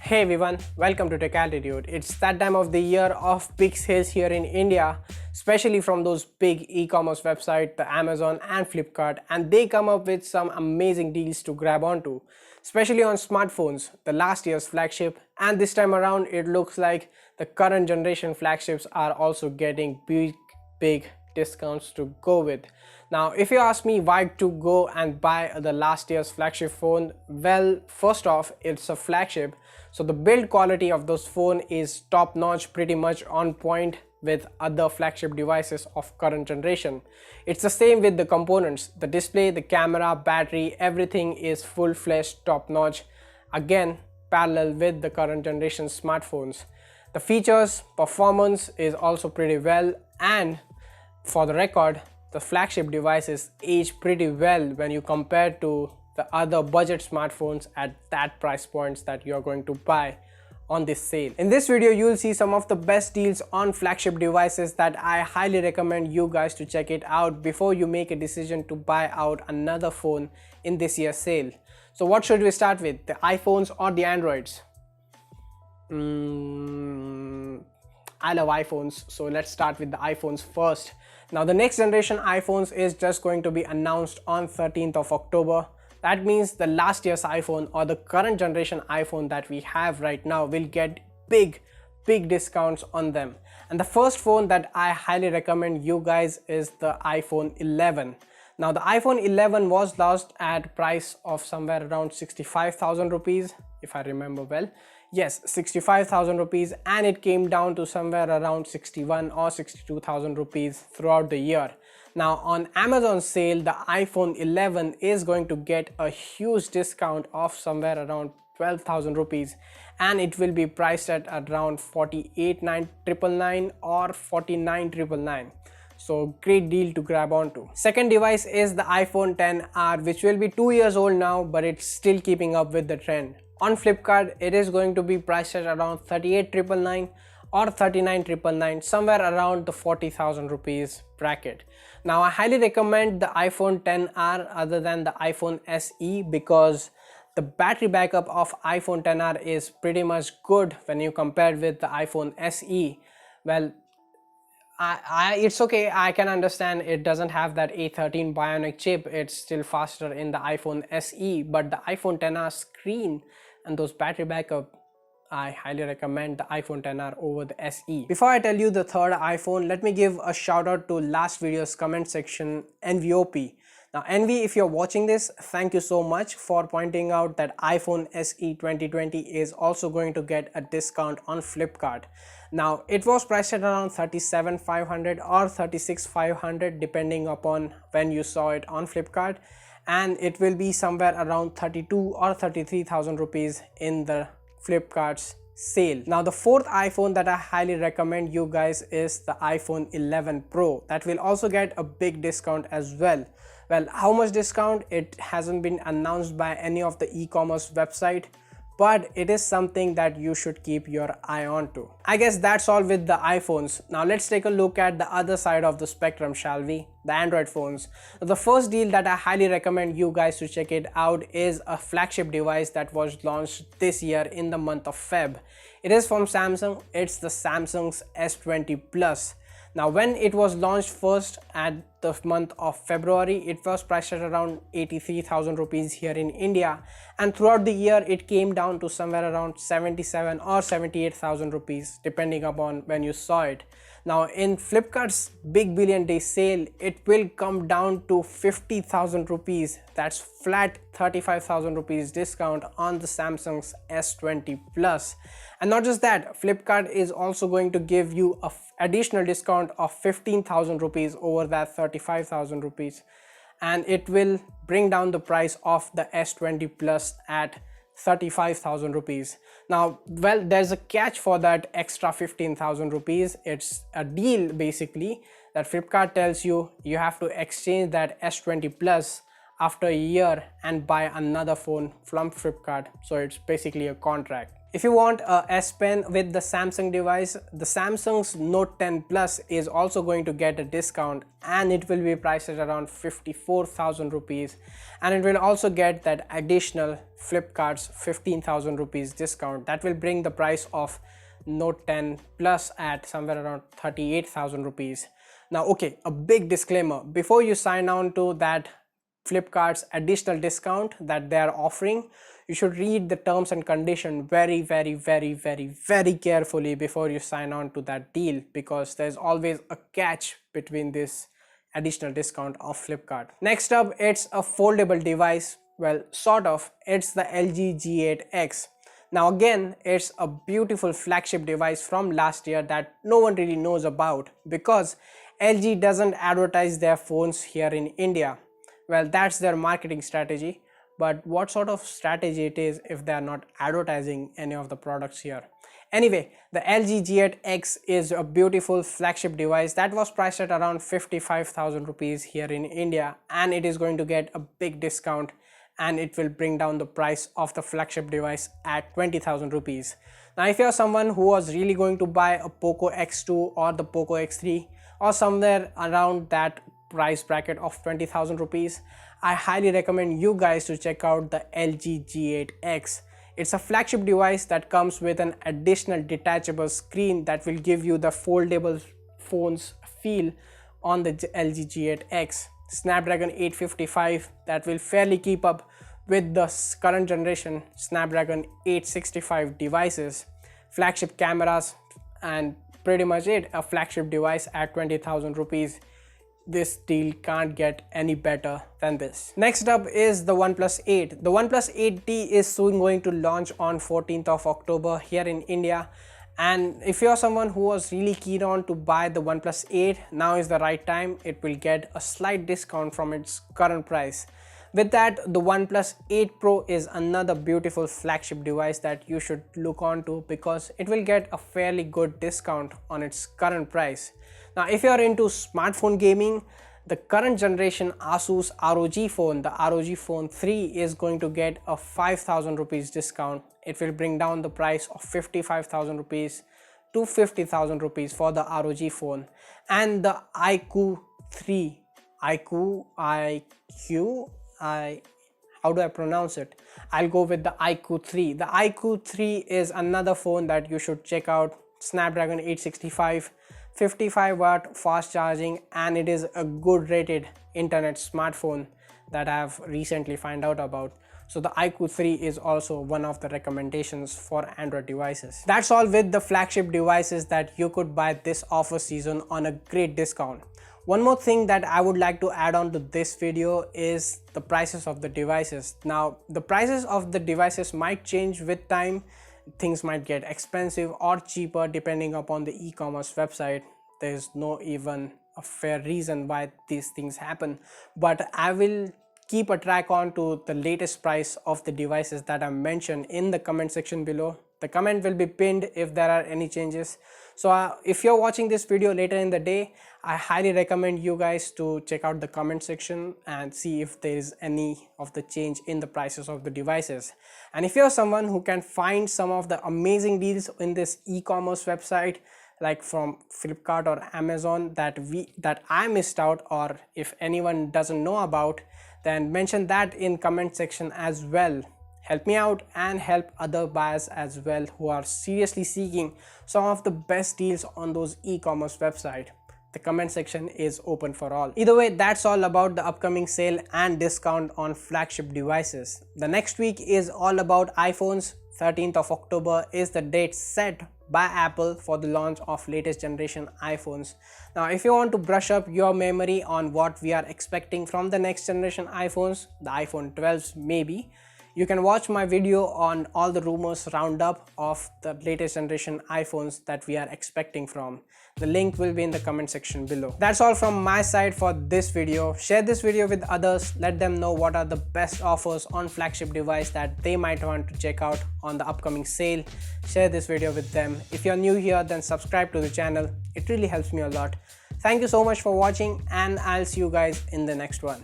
Hey everyone, welcome to Tech Altitude. It's that time of the year of big sales here in India, especially from those big e-commerce websites, the Amazon and Flipkart, and they come up with some amazing deals to grab onto, especially on smartphones, the last year's flagship, and this time around it looks like the current generation flagships are also getting big discounts to go with. Now, if you ask me why to go and buy the last year's flagship phone, well, first off, it's a flagship, so the build quality of those phone is top notch, pretty much on point with other flagship devices of current generation. It's the same with the components, the display, the camera, battery, everything is full-fledged top notch, again parallel with the current generation smartphones. The features, performance is also pretty well, and for the record, the flagship devices age pretty well when you compare to the other budget smartphones at that price points that you're going to buy on this sale. In this video, you'll see some of the best deals on flagship devices that I highly recommend you guys to check it out before you make a decision to buy out another phone in this year's sale. So what should we start with, the iPhones or the Androids? I love iPhones, so let's start with the iPhones first. Now, the next generation iPhones is just going to be announced on 13th of October. That means the last year's iPhone or the current generation iPhone that we have right now will get big discounts on them. And the first phone that I highly recommend you guys is the iPhone 11. Now, the iPhone 11 was launched at price of somewhere around 65,000 rupees, if I remember well. Yes, 65,000 rupees, and it came down to somewhere around 61 or 62,000 rupees throughout the year. Now, on Amazon sale, the iPhone 11 is going to get a huge discount of somewhere around 12,000 rupees, and it will be priced at around 48,999 or 49,999. So great deal to grab onto. Second device is the iPhone XR, which will be 2 years old now, but it's still keeping up with the trend. On Flipkart, it is going to be priced at around 38,999 or 39,999, somewhere around the 40,000 rupees bracket. Now, I highly recommend the iPhone XR other than the iPhone SE because the battery backup of iPhone XR is pretty much good when you compare with the iPhone SE. Well, it's okay, I can understand it doesn't have that A13 Bionic chip, it's still faster in the iPhone SE, but the iPhone XR screen and those battery backup, I highly recommend the iPhone XR over the SE. Before I tell you the third iPhone, let me give a shout out to last video's comment section, NVOP. Now, Envy, if you're watching this, thank you so much for pointing out that iPhone SE 2020 is also going to get a discount on Flipkart. Now, it was priced at around 37,500 or 36,500 depending upon when you saw it on Flipkart, and it will be somewhere around 32 or 33,000 rupees in the Flipkart's sale. Now, the fourth iPhone that I highly recommend you guys is the iPhone 11 Pro. That will also get a big discount as well. Well, how much discount? It hasn't been announced by any of the e-commerce website, but it is something that you should keep your eye on to. I guess that's all with the iPhones. Now let's take a look at the other side of the spectrum, shall we? The Android phones. The first deal that I highly recommend you guys to check it out is a flagship device that was launched this year in the month of Feb. It is from Samsung. It's the Samsung's S20 Plus. Now, when it was launched first at the month of February, it was priced at around 83,000 rupees here in India, and throughout the year it came down to somewhere around 77 or 78,000 rupees depending upon when you saw it. Now, in Flipkart's Big Billion Day sale, it will come down to 50,000 rupees. That's flat 35,000 rupees discount on the Samsung's S20 Plus. And not just that, Flipkart is also going to give you a additional discount of 15,000 rupees over that 35,000 rupees, and it will bring down the price of the S20 Plus at 35,000 rupees. Now, well, there's a catch for that extra 15,000 rupees. It's a deal basically that Flipkart tells you you have to exchange that S20 Plus after a year and buy another phone from Flipkart. So it's basically a contract. If you want a S Pen with the Samsung device, the Samsung's Note 10 Plus is also going to get a discount, and it will be priced at around 54,000 rupees, and it will also get that additional Flipkart's 15,000 rupees discount. That will bring the price of Note 10 Plus at somewhere around 38,000 rupees. Now, okay, a big disclaimer: before you sign on to that Flipkart's additional discount that they are offering, you should read the terms and condition very carefully before you sign on to that deal, because there's always a catch between this additional discount of Flipkart. Next up, it's a foldable device. Well, sort of. It's the LG G8X. Now again, it's a beautiful flagship device from last year that no one really knows about, because LG doesn't advertise their phones here in India. Well, that's their marketing strategy, but what sort of strategy it is if they are not advertising any of the products here? Anyway, the LG G8X is a beautiful flagship device that was priced at around 55,000 rupees here in India, and it is going to get a big discount, and it will bring down the price of the flagship device at 20,000 rupees. Now, if you're someone who was really going to buy a Poco X2 or the Poco X3 or somewhere around that price bracket of 20,000 rupees, I highly recommend you guys to check out the LG G8X. It's a flagship device that comes with an additional detachable screen that will give you the foldable phones feel on the LG G8X. Snapdragon 855 that will fairly keep up with the current generation Snapdragon 865 devices, flagship cameras, and pretty much it. A flagship device at 20,000 rupees. This deal can't get any better than this. Next up is the OnePlus 8. The OnePlus 8T is soon going to launch on 14th of October here in India. And if you're someone who was really keen on to buy the OnePlus 8, now is the right time. It will get a slight discount from its current price. With that, the OnePlus 8 Pro is another beautiful flagship device that you should look on to, because it will get a fairly good discount on its current price. Now, if you are into smartphone gaming, the current generation Asus ROG phone, the ROG Phone 3, is going to get a 5,000 rupees discount. It will bring down the price of 55,000 rupees to 50,000 rupees for the ROG phone. And the iQOO 3, how do I pronounce it? I'll go with the iQOO 3. The iQOO 3 is another phone that you should check out. Snapdragon 865, 55-watt fast charging, and it is a good rated internet smartphone that I have recently found out about. So the iQOO 3 is also one of the recommendations for Android devices. That's all with the flagship devices that you could buy this offer season on a great discount. One more thing that I would like to add on to this video is the prices of the devices. Now, the prices of the devices might change with time. Things might get expensive or cheaper depending upon the e-commerce website. There's no even a fair reason why these things happen, but I will keep a track on to the latest price of the devices that I mentioned in the comment section below. The comment will be pinned if there are any changes. So if you're watching this video later in the day, I highly recommend you guys to check out the comment section and see if there is any of the change in the prices of the devices. And if you're someone who can find some of the amazing deals in this e-commerce website, like from Flipkart or Amazon, that I missed out, or if anyone doesn't know about, then mention that in comment section as well. Help me out and help other buyers as well who are seriously seeking some of the best deals on those e-commerce websites. The comment section is open for all. Either way, that's all about the upcoming sale and discount on flagship devices. The next week is all about iPhones. 13th of October is the date set by Apple for the launch of latest generation iPhones. Now, if you want to brush up your memory on what we are expecting from the next generation iPhones, the iPhone 12s maybe, you can watch my video on all the rumors roundup of the latest generation iPhones that we are expecting from. The link will be in the comment section below. That's all from my side for this video. Share this video with others. Let them know what are the best offers on flagship device that they might want to check out on the upcoming sale. Share this video with them. If you're new here, then subscribe to the channel. It really helps me a lot. Thank you so much for watching, and I'll see you guys in the next one.